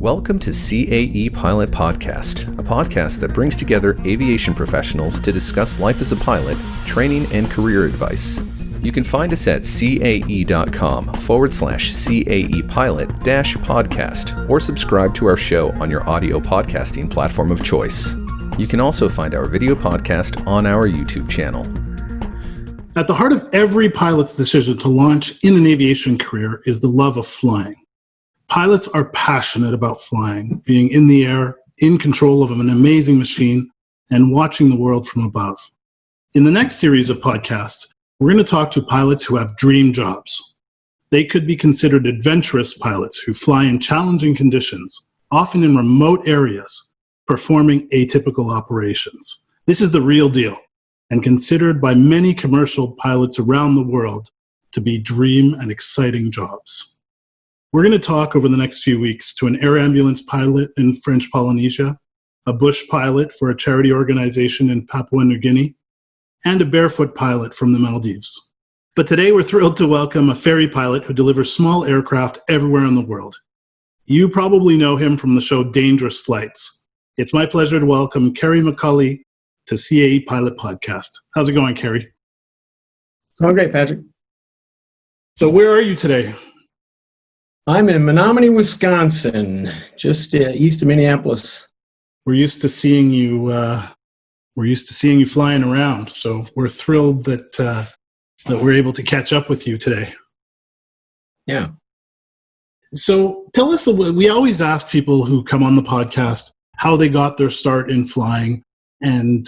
Welcome to CAE Pilot Podcast, a podcast that brings together aviation professionals to discuss life as a pilot, training, and career advice. You can find us at cae.com/CAE Pilot-podcast or subscribe to our show on your audio podcasting platform of choice. You can also find our video podcast on our YouTube channel. At the heart of every pilot's decision to launch in an aviation career is the love of flying. Pilots are passionate about flying, being in the air, in control of an amazing machine, and watching the world from above. In the next series of podcasts, we're going to talk to pilots who have dream jobs. They could be considered adventurous pilots who fly in challenging conditions, often in remote areas, performing atypical operations. This is the real deal, and considered by many commercial pilots around the world to be dream and exciting jobs. We're going to talk over the next few weeks to an air ambulance pilot in French Polynesia, a bush pilot for a charity organization in Papua New Guinea, and a barefoot pilot from the Maldives. But today we're thrilled to welcome a ferry pilot who delivers small aircraft everywhere in the world. You probably know him from the show Dangerous Flights. It's my pleasure to welcome Kerry McCauley to CAE Pilot Podcast. How's it going, Kerry? Oh, great, Patrick. So where are you today? I'm in Menominee, Wisconsin, just east of Minneapolis. We're used to seeing you flying around, so we're thrilled that we're able to catch up with you today. Yeah. So tell us, we always ask people who come on the podcast how they got their start in flying and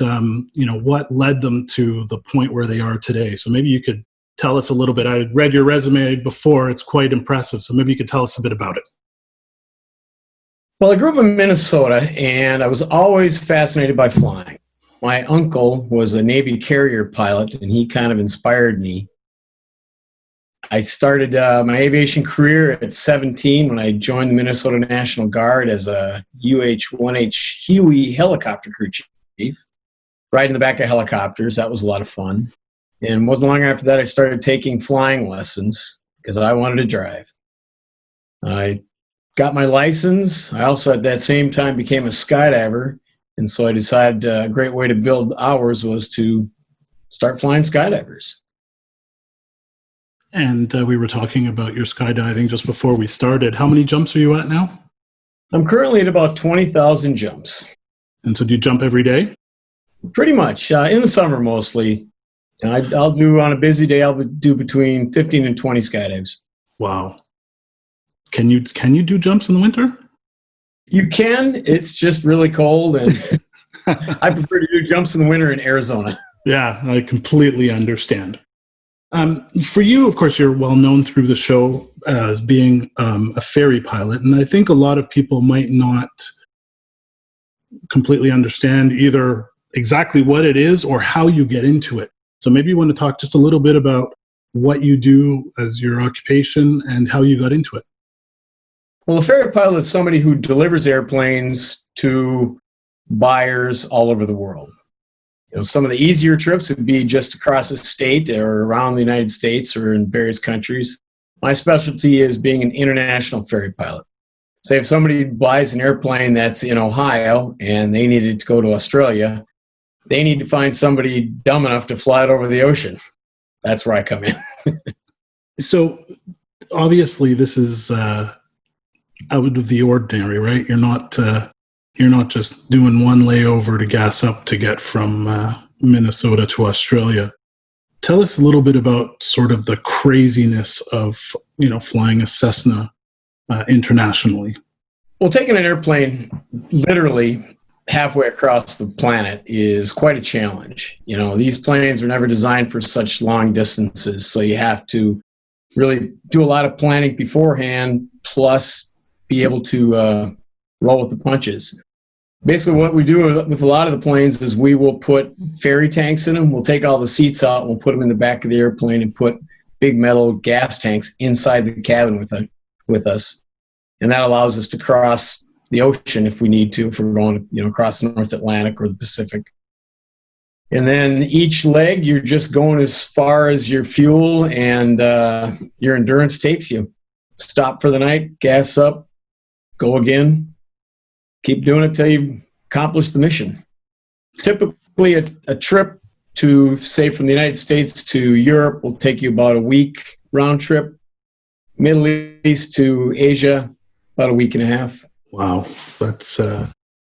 what led them to the point where they are today. So maybe you could tell us a little bit. I read your resume before. It's quite impressive. So maybe you could tell us a bit about it. Well, I grew up in Minnesota, and I was always fascinated by flying. My uncle was a Navy carrier pilot, and he kind of inspired me. I started my aviation career at 17 when I joined the Minnesota National Guard as a UH-1H Huey helicopter crew chief, riding the back of helicopters. That was a lot of fun. And it wasn't long after that I started taking flying lessons because I wanted to drive. I got my license. I also at that same time became a skydiver. And so I decided a great way to build hours was to start flying skydivers. And we were talking about your skydiving just before we started. How many jumps are you at now? I'm currently at about 20,000 jumps. And so do you jump every day? Pretty much. In the summer mostly. I'll do, on a busy day, I'll do between 15 and 20 skydives. Wow. Can you do jumps in the winter? You can. It's just really cold, and I prefer to do jumps in the winter in Arizona. Yeah, I completely understand. For you, of course, you're well known through the show as being a ferry pilot, and I think a lot of people might not completely understand either exactly what it is or how you get into it. So maybe you want to talk just a little bit about what you do as your occupation and how you got into it. Well, a ferry pilot is somebody who delivers airplanes to buyers all over the world. Some of the easier trips would be just across the state or around the United States or in various countries. My specialty is being an international ferry pilot. Say if somebody buys an airplane that's in Ohio and they needed to go to Australia, they need to find somebody dumb enough to fly it over the ocean. That's where I come in. So obviously this is out of the ordinary, right? You're not just doing one layover to gas up to get from Minnesota to Australia. Tell us a little bit about sort of the craziness of, flying a Cessna internationally. Well, taking an airplane literally halfway across the planet is quite a challenge. These planes are never designed for such long distances, so you have to really do a lot of planning beforehand, plus be able to roll with the punches. Basically, what we do with a lot of the planes is we will put ferry tanks in them. We'll take all the seats out, and we'll put them in the back of the airplane and put big metal gas tanks inside the cabin with us. And that allows us to cross the ocean if we need to, if we're going across the North Atlantic or the Pacific. And then each leg, you're just going as far as your fuel and your endurance takes you. Stop for the night, gas up, go again, keep doing it till you accomplish the mission. Typically, a trip to, say, from the United States to Europe will take you about a week round trip. Middle East to Asia, about a week and a half. Wow. That's, I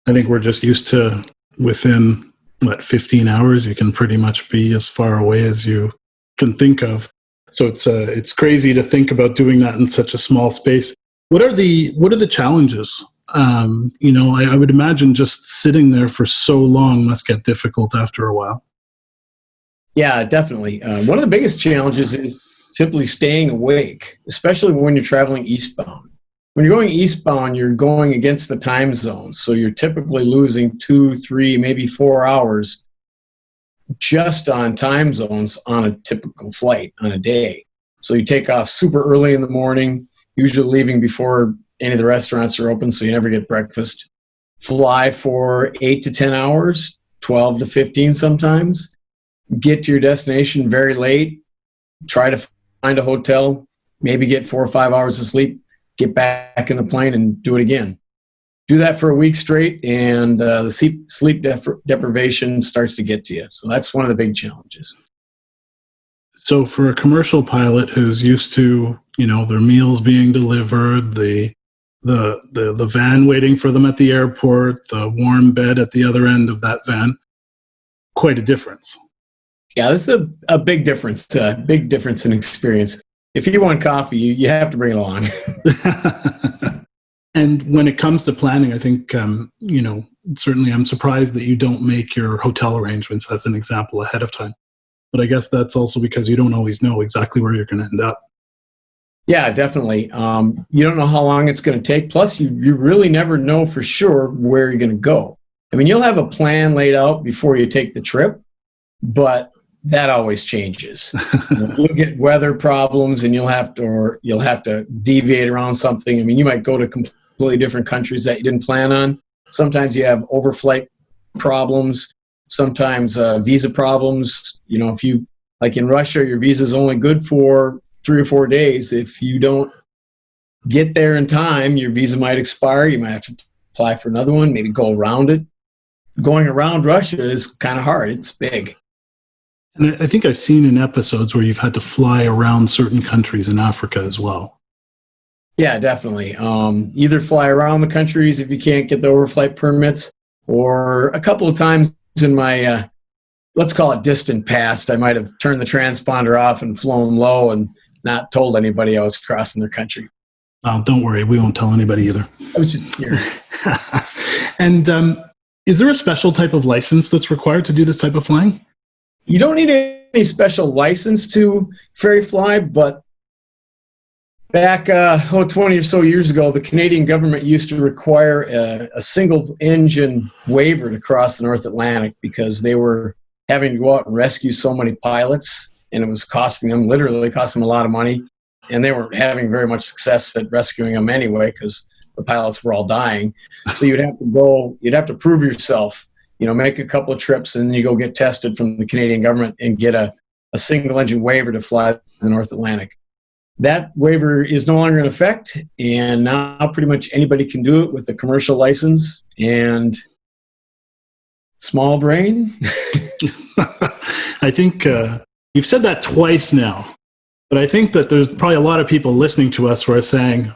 think we're just used to within, 15 hours, you can pretty much be as far away as you can think of. So it's crazy to think about doing that in such a small space. What are the challenges? I would imagine just sitting there for so long must get difficult after a while. Yeah, definitely. One of the biggest challenges is simply staying awake, especially when you're traveling eastbound. When you're going eastbound, you're going against the time zones. So you're typically losing 2, 3, maybe 4 hours just on time zones on a typical flight on a day. So you take off super early in the morning, usually leaving before any of the restaurants are open, so you never get breakfast. Fly for 8 to 10 hours, 12 to 15 sometimes. Get to your destination very late. Try to find a hotel, maybe get 4 or 5 hours of sleep, get back in the plane and do it again. Do that for a week straight, and the sleep deprivation starts to get to you. So that's one of the big challenges. So for a commercial pilot who's used to, their meals being delivered, the van waiting for them at the airport, the warm bed at the other end of that van, quite a difference. Yeah, this is a big difference, in experience. If you want coffee, you have to bring it along. And when it comes to planning, I think, certainly I'm surprised that you don't make your hotel arrangements, as an example, ahead of time. But I guess that's also because you don't always know exactly where you're going to end up. Yeah, definitely. You don't know how long it's going to take. Plus, you really never know for sure where you're going to go. I mean, you'll have a plan laid out before you take the trip, but that always changes. You'll get weather problems, and you'll have to deviate around something. I mean, you might go to completely different countries that you didn't plan on. Sometimes you have overflight problems. Sometimes visa problems. If you, like in Russia, your visa is only good for 3 or 4 days. If you don't get there in time, your visa might expire. You might have to apply for another one, maybe go around it. Going around Russia is kind of hard. It's big. And I think I've seen in episodes where you've had to fly around certain countries in Africa as well. Yeah, definitely. Either fly around the countries if you can't get the overflight permits, or a couple of times in my, let's call it distant past, I might have turned the transponder off and flown low and not told anybody I was crossing their country. Oh, don't worry. We won't tell anybody either. I was just here. And is there a special type of license that's required to do this type of flying? You don't need any special license to ferry fly, but back 20 or so years ago, the Canadian government used to require a single engine waiver to cross the North Atlantic because they were having to go out and rescue so many pilots, and it was literally costing them a lot of money, and they weren't having very much success at rescuing them anyway because the pilots were all dying. So you'd have to prove yourself, make a couple of trips, and then you go get tested from the Canadian government and get a single engine waiver to fly the North Atlantic. That waiver is no longer in effect, and now pretty much anybody can do it with a commercial license and small brain. I think you've said that twice now, but I think that there's probably a lot of people listening to us who are saying,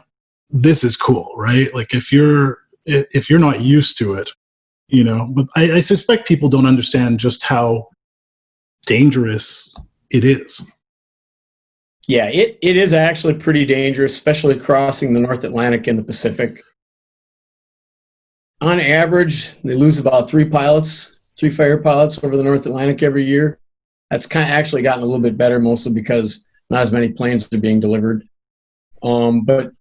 this is cool, right? Like if you're not used to it, but I suspect people don't understand just how dangerous it is. Yeah, it is actually pretty dangerous, especially crossing the North Atlantic and the Pacific. On average, they lose about 3 fighter pilots over the North Atlantic every year. That's actually gotten a little bit better, mostly because not as many planes are being delivered. But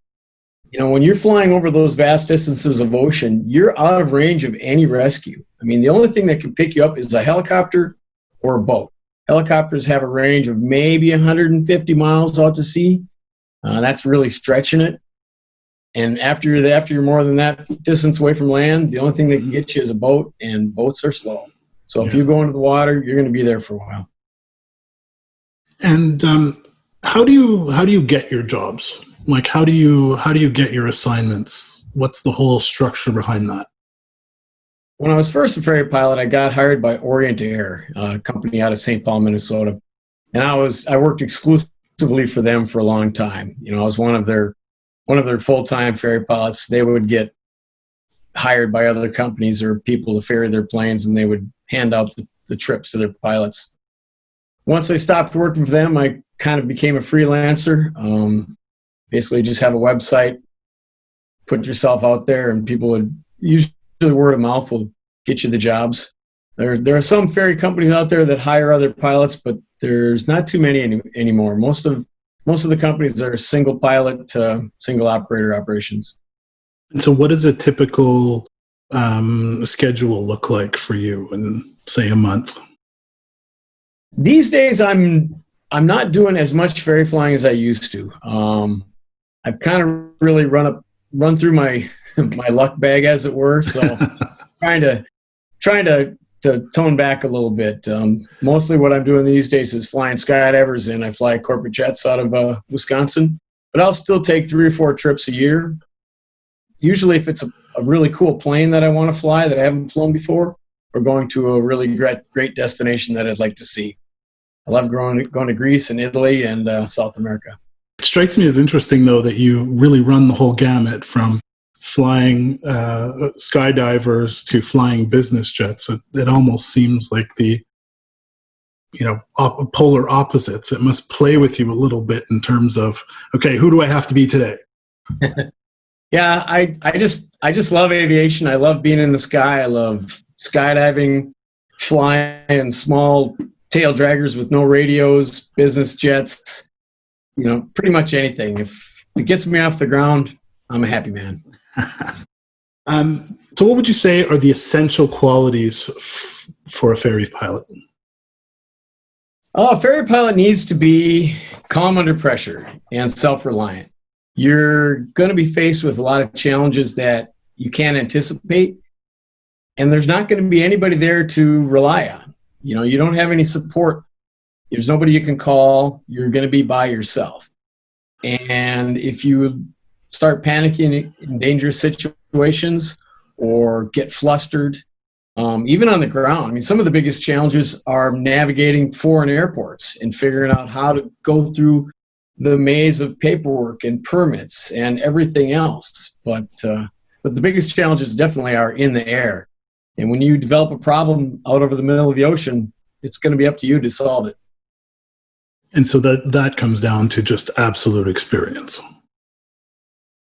when you're flying over those vast distances of ocean, you're out of range of any rescue. I mean, the only thing that can pick you up is a helicopter or a boat. Helicopters have a range of maybe 150 miles out to sea. That's really stretching it. And after you're more than that distance away from land, the only thing that can get you is a boat, and boats are slow. So if you go into the water, you're going to be there for a while. And how do you get your jobs? Like how do you get your assignments? What's the whole structure behind that? When I was first a ferry pilot, I got hired by Orient Air, a company out of St. Paul, Minnesota. And I worked exclusively for them for a long time. I was one of their full-time ferry pilots. They would get hired by other companies or people to ferry their planes, and they would hand out the trips to their pilots. Once I stopped working for them, I kind of became a freelancer. Basically, just have a website, put yourself out there, and people would usually word of mouth will get you the jobs. There are some ferry companies out there that hire other pilots, but there's not too many anymore. Most of the companies are single pilot, single operator operations. And so what does a typical schedule look like for you in, say, a month? These days, I'm not doing as much ferry flying as I used to. I've kind of really run through my luck bag, as it were. So trying to tone back a little bit. Mostly what I'm doing these days is flying skydivers, and I fly corporate jets out of Wisconsin. But I'll still take 3 or 4 trips a year. Usually if it's a really cool plane that I want to fly that I haven't flown before, or going to a really great destination that I'd like to see. I love going to Greece and Italy and South America. It strikes me as interesting, though, that you really run the whole gamut from flying skydivers to flying business jets. It almost seems like the polar opposites. It must play with you a little bit in terms of, okay, who do I have to be today? Yeah, I just love aviation. I love being in the sky. I love skydiving, flying small tail draggers with no radios, business jets, pretty much anything. If it gets me off the ground, I'm a happy man. So what would you say are the essential qualities for a ferry pilot? A ferry pilot needs to be calm under pressure and self-reliant. You're going to be faced with a lot of challenges that you can't anticipate, and there's not going to be anybody there to rely on. You don't have any support. There's nobody you can call. You're going to be by yourself. And if you start panicking in dangerous situations or get flustered, even on the ground, some of the biggest challenges are navigating foreign airports and figuring out how to go through the maze of paperwork and permits and everything else. But the biggest challenges definitely are in the air. And when you develop a problem out over the middle of the ocean, it's going to be up to you to solve it. And so that comes down to just absolute experience.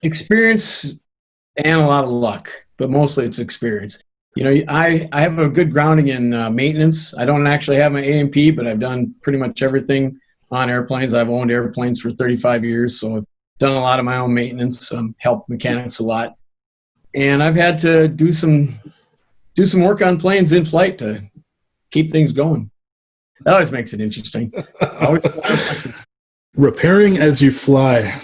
Experience and a lot of luck, but mostly it's experience. I have a good grounding in maintenance. I don't actually have my A&P, but I've done pretty much everything on airplanes. I've owned airplanes for 35 years, so I've done a lot of my own maintenance, helped mechanics a lot. And I've had to do some work on planes in flight to keep things going. That always makes it interesting. Repairing as you fly,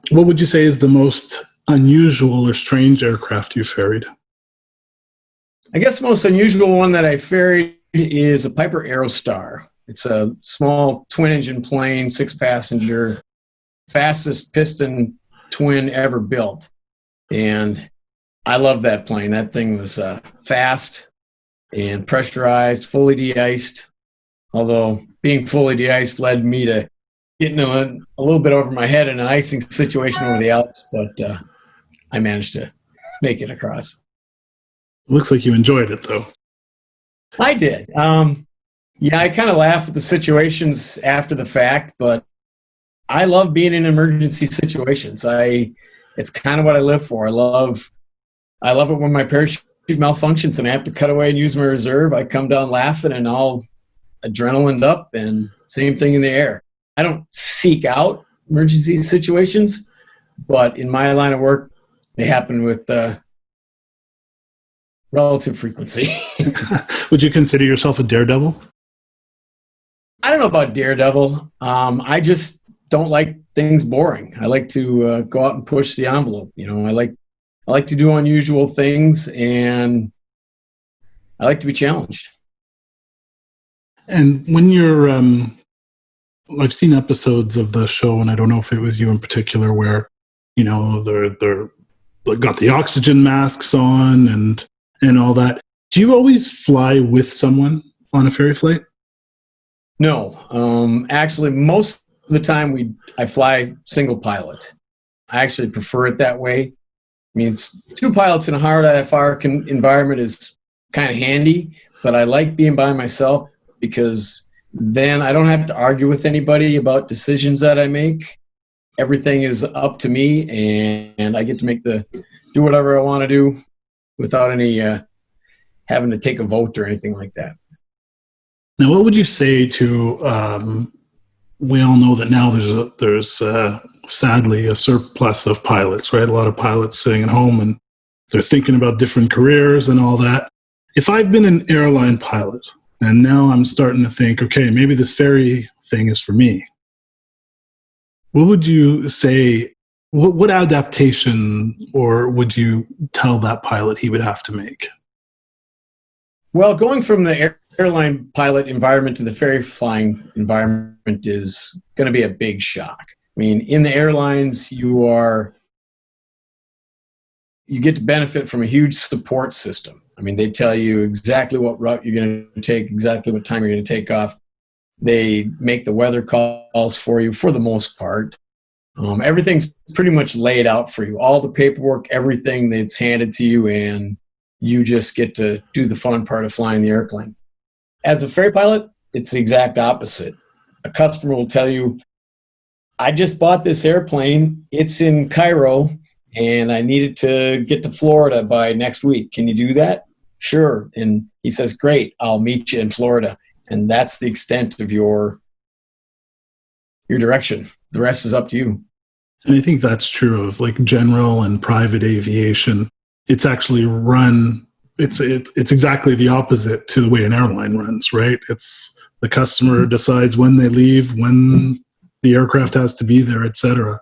what would you say is the most unusual or strange aircraft you ferried? I guess the most unusual one that I ferried is a Piper Aerostar. It's a small twin-engine plane, 6-passenger, fastest piston twin ever built. And I love that plane. That thing was fast and pressurized, fully de-iced. Although being fully de-iced led me to getting a little bit over my head in an icing situation over the Alps, but I managed to make it across. Looks like you enjoyed it, though. I did. Yeah, I kind of laugh at the situations after the fact, but I love being in emergency situations. It's kind of what I live for. I love it when my parachute malfunctions and I have to cut away and use my reserve. I come down laughing and all adrenaline up, and same thing in the air. I don't seek out emergency situations, but in my line of work, they happen with relative frequency. Would you consider yourself a daredevil? I don't know about daredevil. I just don't like things boring. I like to go out and push the envelope. I like to do unusual things, and I like to be challenged. And when you're, I've seen episodes of the show, and I don't know if it was you in particular, where they're got the oxygen masks on and all that. Do you always fly with someone on a ferry flight? No. Actually, most of the time I fly single pilot. I actually prefer it that way. I mean, two pilots in a hard IFR environment is kind of handy, but I like being by myself because then I don't have to argue with anybody about decisions that I make. Everything is up to me, and I get to do whatever I want to do without any having to take a vote or anything like that. Now, what would you say to? We all know that now there's sadly a surplus of pilots, right? A lot of pilots sitting at home and they're thinking about different careers and all that. If I've been an airline pilot and now I'm starting to think, okay, maybe this ferry thing is for me, what would you say? What adaptation or would you tell that pilot he would have to make? Well, going from the airline pilot environment to the ferry flying environment is going to be a big shock. I mean, in the airlines, you get to benefit from a huge support system. I mean, they tell you exactly what route you're going to take, exactly what time you're going to take off. They make the weather calls for you for the most part. Everything's pretty much laid out for you. All the paperwork, everything that's handed to you, and you just get to do the fun part of flying the airplane. As a ferry pilot, it's the exact opposite. A customer will tell you, I just bought this airplane. It's in Cairo, and I needed to get to Florida by next week. Can you do that? Sure. And he says, great, I'll meet you in Florida. And that's the extent of your direction. The rest is up to you. And I think that's true of like general and private aviation. It's actually it's exactly the opposite to the way an airline runs, right? It's the customer decides when they leave, when the aircraft has to be there, etc.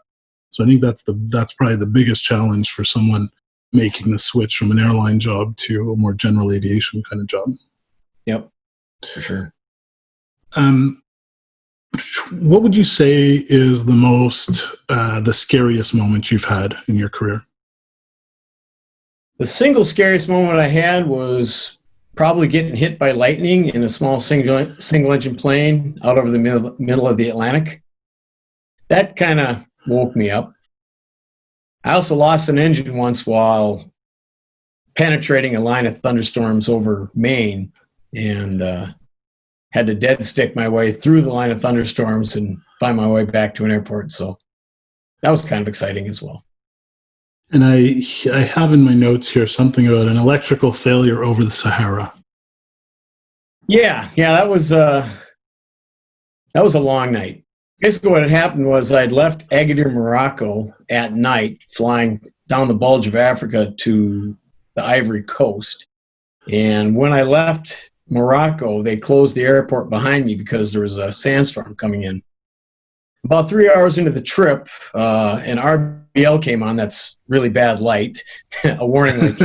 So I think that's probably the biggest challenge for someone making the switch from an airline job to a more general aviation kind of job. Yep, for sure. What would you say is the scariest moment you've had in your career? The single scariest moment I had was probably getting hit by lightning in a small single engine plane out over the middle of the Atlantic. That kind of woke me up. I also lost an engine once while penetrating a line of thunderstorms over Maine, and had to dead stick my way through the line of thunderstorms and find my way back to an airport. So that was kind of exciting as well. And I have in my notes here something about an electrical failure over the Sahara. Yeah, that was a long night. Basically what had happened was I'd left Agadir, Morocco at night, flying down the bulge of Africa to the Ivory Coast. And when I left Morocco, they closed the airport behind me because there was a sandstorm coming in. About 3 hours into the trip, an RBL came on. That's really bad light, a warning light,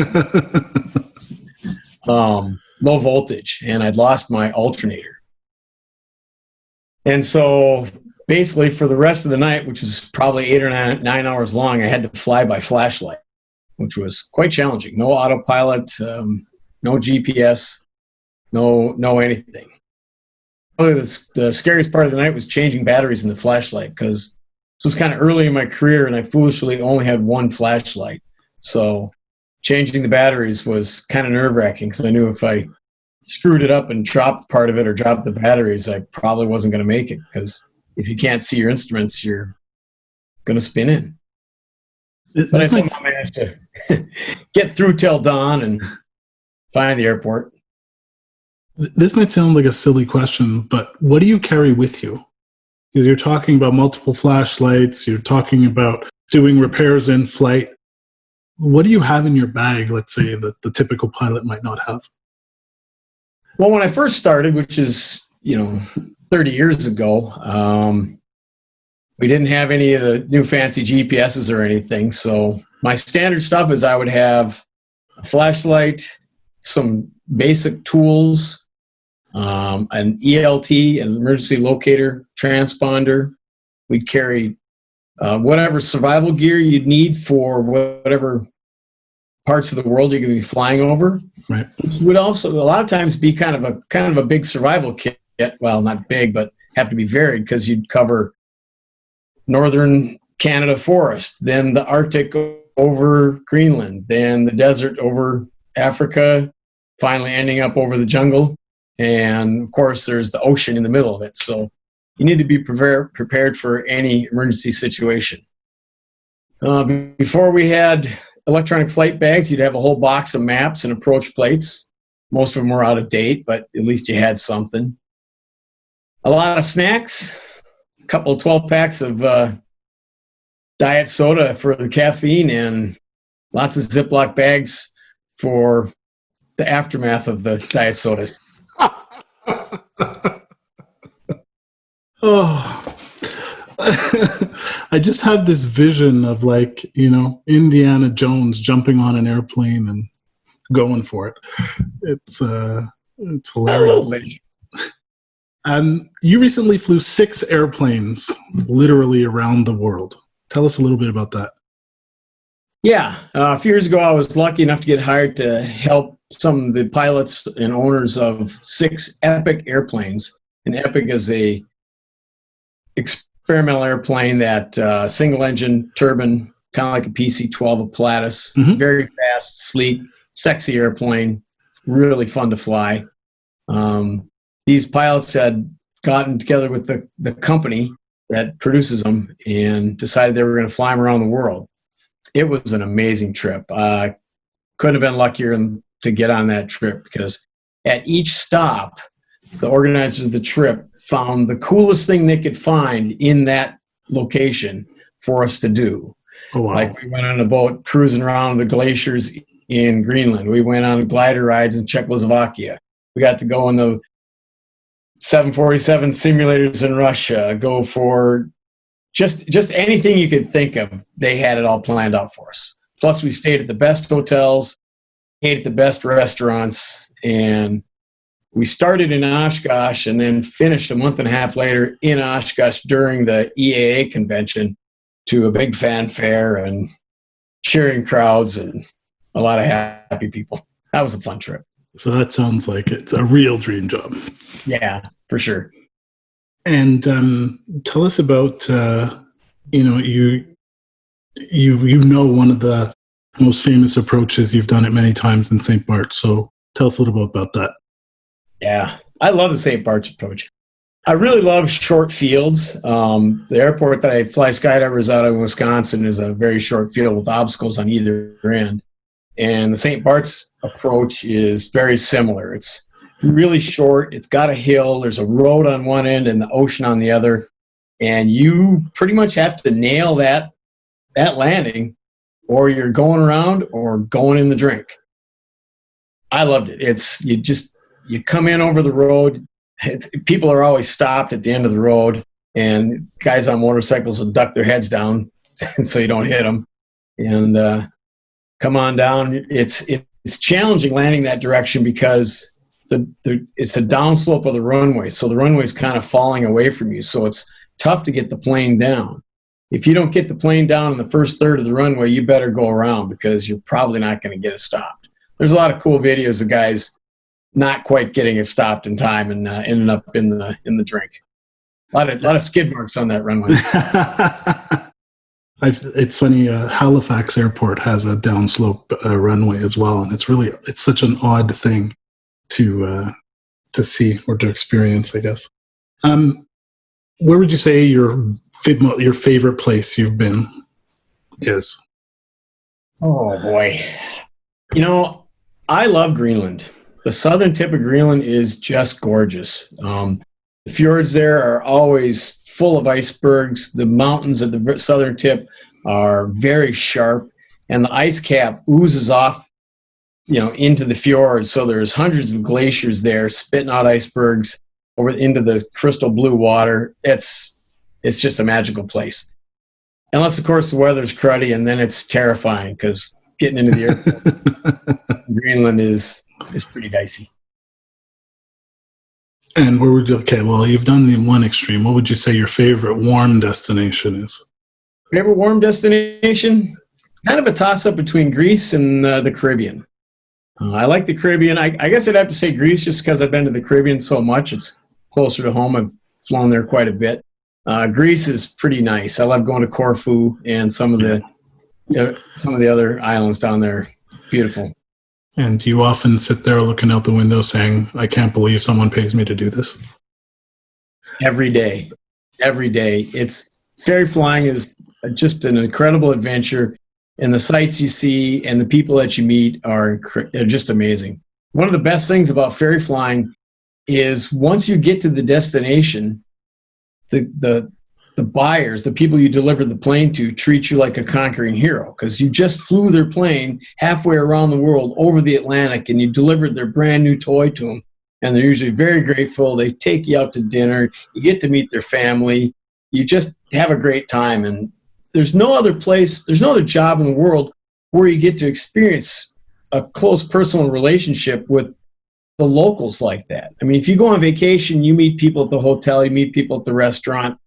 low voltage, and I'd lost my alternator. And so basically for the rest of the night, which was probably 8 or 9 hours long, I had to fly by flashlight, which was quite challenging. No autopilot, no GPS, no anything. Probably the scariest part of the night was changing batteries in the flashlight, because this was kind of early in my career and I foolishly only had one flashlight. So changing the batteries was kind of nerve-wracking, because I knew if I screwed it up and dropped part of it or dropped the batteries, I probably wasn't going to make it, because if you can't see your instruments, you're going to spin in. But I somehow managed to get through till dawn and find the airport. This might sound like a silly question, but what do you carry with you? Because you're talking about multiple flashlights, you're talking about doing repairs in flight. What do you have in your bag, let's say, that the typical pilot might not have? Well, when I first started, which is, 30 years ago, we didn't have any of the new fancy GPSs or anything. So my standard stuff is I would have a flashlight, some basic tools, an ELT, an emergency locator transponder. We'd carry whatever survival gear you'd need for whatever parts of the world you're going to be flying over. Right. Which would also a lot of times be kind of a big survival kit. Well, not big, but have to be varied because you'd cover northern Canada forest, then the Arctic over Greenland, then the desert over Africa, finally ending up over the jungle. And of course, there's the ocean in the middle of it. So you need to be prepared for any emergency situation. Before we had electronic flight bags, you'd have a whole box of maps and approach plates. Most of them were out of date, but at least you had something. A lot of snacks, a couple of 12 packs of diet soda for the caffeine, and lots of Ziploc bags for the aftermath of the diet sodas. Oh, I just have this vision of, like, Indiana Jones jumping on an airplane and going for it. It's hilarious. And you recently flew 6 airplanes literally around the world. Tell us a little bit about that. Yeah. A few years ago, I was lucky enough to get hired to help some of the pilots and owners of 6 Epic airplanes. And Epic is a experimental airplane that single engine turbine, kind of like a PC-12 of Pilatus. Mm-hmm. Very fast, sleek, sexy airplane. Really fun to fly. These pilots had gotten together with the company that produces them and decided they were going to fly them around the world. It was an amazing trip. Couldn't have been luckier to get on that trip, because at each stop, the organizers of the trip found the coolest thing they could find in that location for us to do. Oh, wow. Like, we went on a boat cruising around the glaciers in Greenland. We went on glider rides in Czechoslovakia. We got to go on the 747 simulators in Russia, go for just anything you could think of. They had it all planned out for us. Plus, we stayed at the best hotels, ate at the best restaurants, and we started in Oshkosh and then finished a month and a half later in Oshkosh during the EAA convention to a big fanfare and cheering crowds and a lot of happy people. That was a fun trip. So that sounds like it's a real dream job. Yeah, for sure. And tell us about, you one of the most famous approaches. You've done it many times in St. Bart's. So tell us a little bit about that. Yeah, I love the St. Bart's approach. I really love short fields. The airport that I fly skydivers out of in Wisconsin is a very short field with obstacles on either end. And the St. Bart's approach is very similar. It's really short. It's got a hill. There's a road on one end and the ocean on the other. And you pretty much have to nail that landing, or you're going around or going in the drink. I loved it. You come in over the road. People are always stopped at the end of the road, and guys on motorcycles will duck their heads down so you don't hit them. And come on down. It's challenging landing that direction because it's a downslope of the runway, so the runway is kind of falling away from you. So it's tough to get the plane down. If you don't get the plane down in the first third of the runway, you better go around, because you're probably not going to get it stopped. There's a lot of cool videos of guys not quite getting it stopped in time and ending up in the drink. A lot of skid marks on that runway. It's funny. Halifax Airport has a downslope runway as well, and it's such an odd thing to see or to experience, I guess. Where would you say your favorite place you've been is? Oh boy, I love Greenland. The southern tip of Greenland is just gorgeous. The fjords there are always full of icebergs. The mountains at the southern tip are very sharp, and the ice cap oozes off, into the fjords. So there's hundreds of glaciers there spitting out icebergs over into the crystal blue water. It's just a magical place. Unless, of course, the weather's cruddy, and then it's terrifying, because getting into the airport in Greenland is pretty dicey. And where would you? Okay, well, you've done the one extreme. What would you say your favorite warm destination is? Favorite warm destination? kind of a toss-up between Greece and the Caribbean. I like the Caribbean. I guess I'd have to say Greece just because I've been to the Caribbean so much. It's closer to home. I've flown there quite a bit. Greece is pretty nice. I love going to Corfu and some of the other islands down there. Beautiful. And do you often sit there looking out the window saying, I can't believe someone pays me to do this? Every day. Ferry flying is just an incredible adventure, and the sights you see and the people that you meet are just amazing. One of the best things about ferry flying is once you get to the destination, the buyers, the people you deliver the plane to, treat you like a conquering hero because you just flew their plane halfway around the world over the Atlantic and you delivered their brand new toy to them. And they're usually very grateful. They take you out to dinner. You get to meet their family. You just have a great time. And there's no other job in the world where you get to experience a close personal relationship with the locals like that. I mean, if you go on vacation, you meet people at the hotel, you meet people at the restaurant,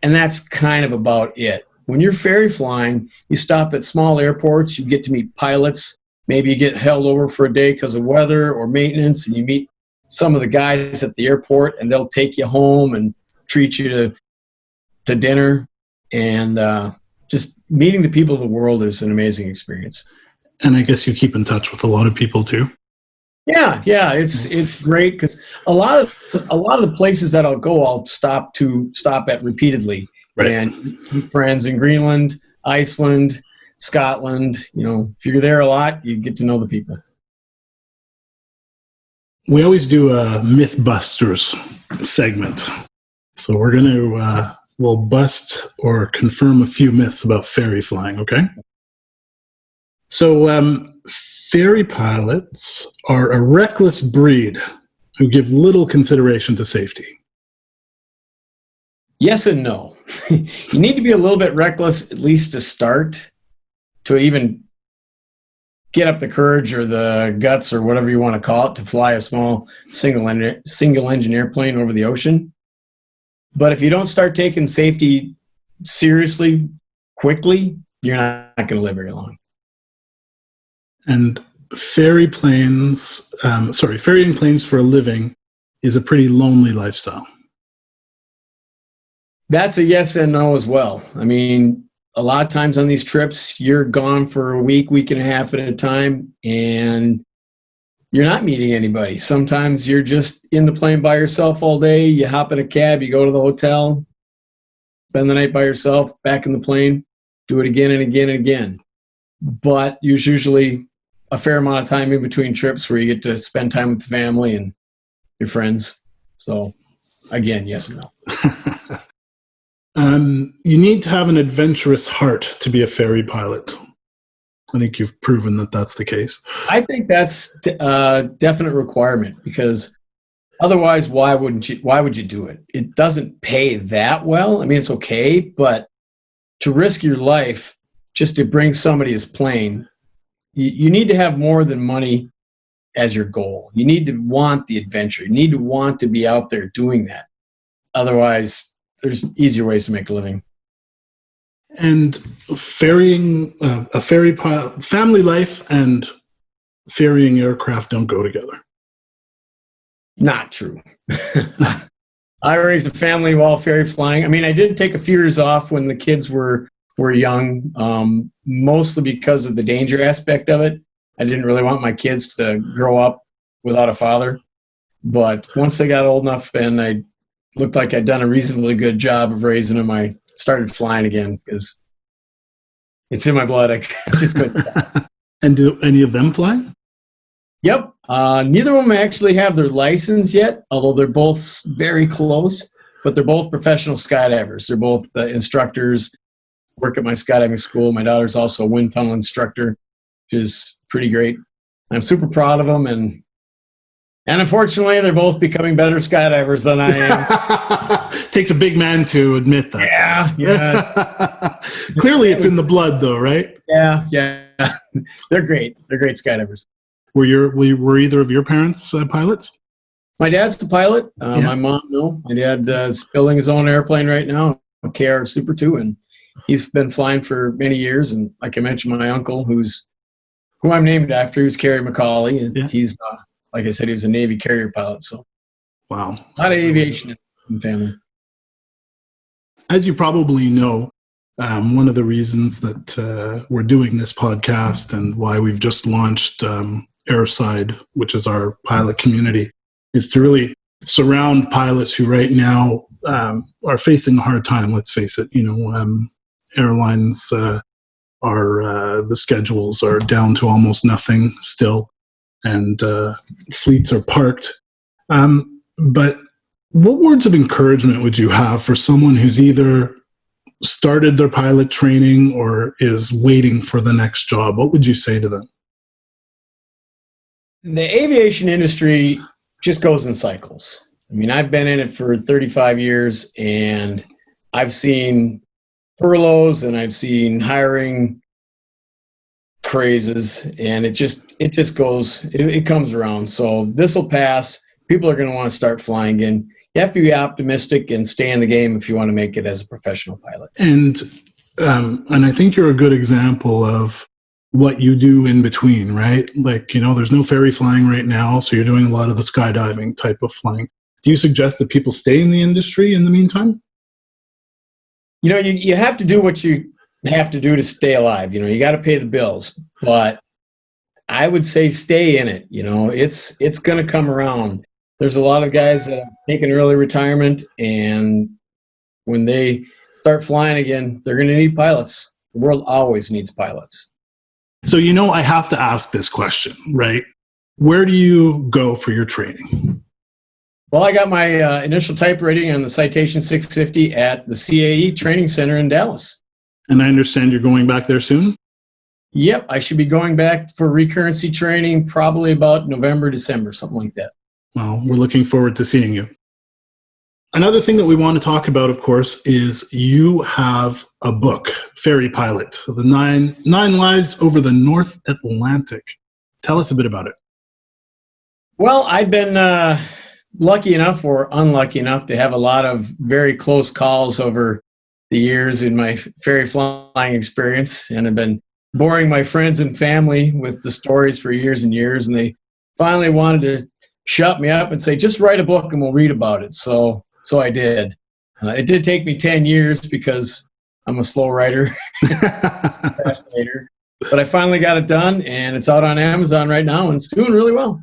and that's kind of about it. When you're ferry flying, you stop at small airports, you get to meet pilots, maybe you get held over for a day because of weather or maintenance, and you meet some of the guys at the airport, and they'll take you home and treat you to dinner. And just meeting the people of the world is an amazing experience. And I guess you keep in touch with a lot of people too. Yeah, it's great because a lot of the places that I'll go, I'll stop at repeatedly. Right. And some friends in Greenland, Iceland, Scotland. You know, if you're there a lot, you get to know the people. We always do a Mythbusters segment, so we're going to we'll bust or confirm a few myths about ferry flying. Okay. So ferry pilots are a reckless breed who give little consideration to safety. Yes and no. You need to be a little bit reckless, at least to start, to even get up the courage or the guts or whatever you want to call it to fly a small single engine airplane over the ocean. But if you don't start taking safety seriously quickly, you're not going to live very long. And ferrying planes for a living is a pretty lonely lifestyle. That's a yes and no as well. I mean, a lot of times on these trips, you're gone for a week and a half at a time, and you're not meeting anybody. Sometimes you're just in the plane by yourself all day. You hop in a cab, you go to the hotel, spend the night by yourself, back in the plane, do it again and again and again. But there's usually a fair amount of time in between trips where you get to spend time with the family and your friends. So, again, yes and no. You need to have an adventurous heart to be a ferry pilot. I think you've proven that that's the case. I think that's a definite requirement because otherwise, why would you do it? It doesn't pay that well. I mean, it's okay, but to risk your life just to bring somebody his plane, you need to have more than money as your goal. You need to want the adventure. You need to want to be out there doing that. Otherwise, there's easier ways to make a living. And ferrying, family life and ferrying aircraft don't go together. Not true. I raised a family while ferry flying. I mean, I did take a few years off when the kids were young, mostly because of the danger aspect of it. I didn't really want my kids to grow up without a father. But once they got old enough and I looked like I'd done a reasonably good job of raising them, I started flying again because it's in my blood. I just couldn't. And do any of them fly? Yep. Neither of them actually have their license yet, although they're both very close. But they're both professional skydivers. They're both instructors, work at my skydiving school. My daughter's also a wind tunnel instructor, which is pretty great. I'm super proud of them. And unfortunately, they're both becoming better skydivers than I am. Takes a big man to admit that. Yeah. Clearly, it's in the blood, though, right? Yeah. They're great. They're great skydivers. Were either of your parents pilots? My dad's a pilot. My mom, no. My dad is building his own airplane right now, a KR Super 2, and he's been flying for many years. And like I mentioned, my uncle, who I'm named after, who's Kerry McCauley, and he's like I said, he was a Navy carrier pilot. So, wow, a lot of aviation in the family. As you probably know, one of the reasons that we're doing this podcast and why we've just launched Airside, which is our pilot community, is to really surround pilots who right now are facing a hard time. Let's face it, airlines the schedules are down to almost nothing still, and fleets are parked. But what words of encouragement would you have for someone who's either started their pilot training or is waiting for the next job? What would you say to them? The aviation industry just goes in cycles. I mean, I've been in it for 35 years, and I've seen furloughs and I've seen hiring crazes, and it just goes, it comes around. So this will pass. People are going to want to start flying again. You have to be optimistic and stay in the game if you want to make it as a professional pilot. And I think you're a good example of what you do in between, right? Like, there's no ferry flying right now, so you're doing a lot of the skydiving type of flying. Do you suggest that people stay in the industry in the meantime? You have to do what you have to do to stay alive. You got to pay the bills, but I would say stay in it. It's going to come around. There's a lot of guys that have taken early retirement, and when they start flying again, they're going to need pilots. The world always needs pilots. So, I have to ask this question, right? Where do you go for your training? Well, I got my initial type rating on the Citation 650 at the CAE Training Center in Dallas. And I understand you're going back there soon? Yep, I should be going back for recurrency training probably about November, December, something like that. Well, we're looking forward to seeing you. Another thing that we want to talk about, of course, is you have a book, Ferry Pilot, the nine lives over the North Atlantic. Tell us a bit about it. Well, I've been lucky enough or unlucky enough to have a lot of very close calls over the years in my ferry flying experience, and I've been boring my friends and family with the stories for years and years, and they finally wanted to shut me up and say, just write a book and we'll read about it. So I did. It did take me 10 years because I'm a slow writer, procrastinator, but I finally got it done, and it's out on Amazon right now, and it's doing really well.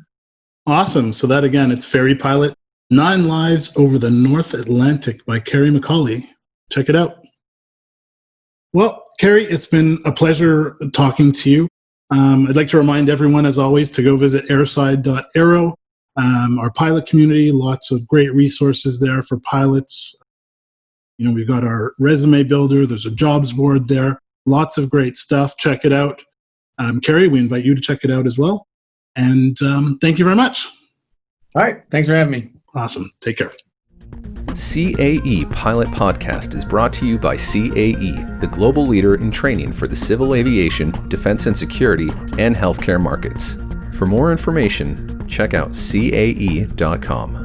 Awesome. So that, again, it's Ferry Pilot, 9 Lives Over the North Atlantic by Kerry McCauley. Check it out. Well, Kerry, it's been a pleasure talking to you. I'd like to remind everyone, as always, to go visit airside.aero. Our pilot community, lots of great resources there for pilots. We've got our resume builder. There's a jobs board there. Lots of great stuff. Check it out. Kerry, we invite you to check it out as well. And thank you very much. All right. Thanks for having me. Awesome. Take care. CAE Pilot Podcast is brought to you by CAE, the global leader in training for the civil aviation, defense and security, and healthcare markets. For more information, check out cae.com.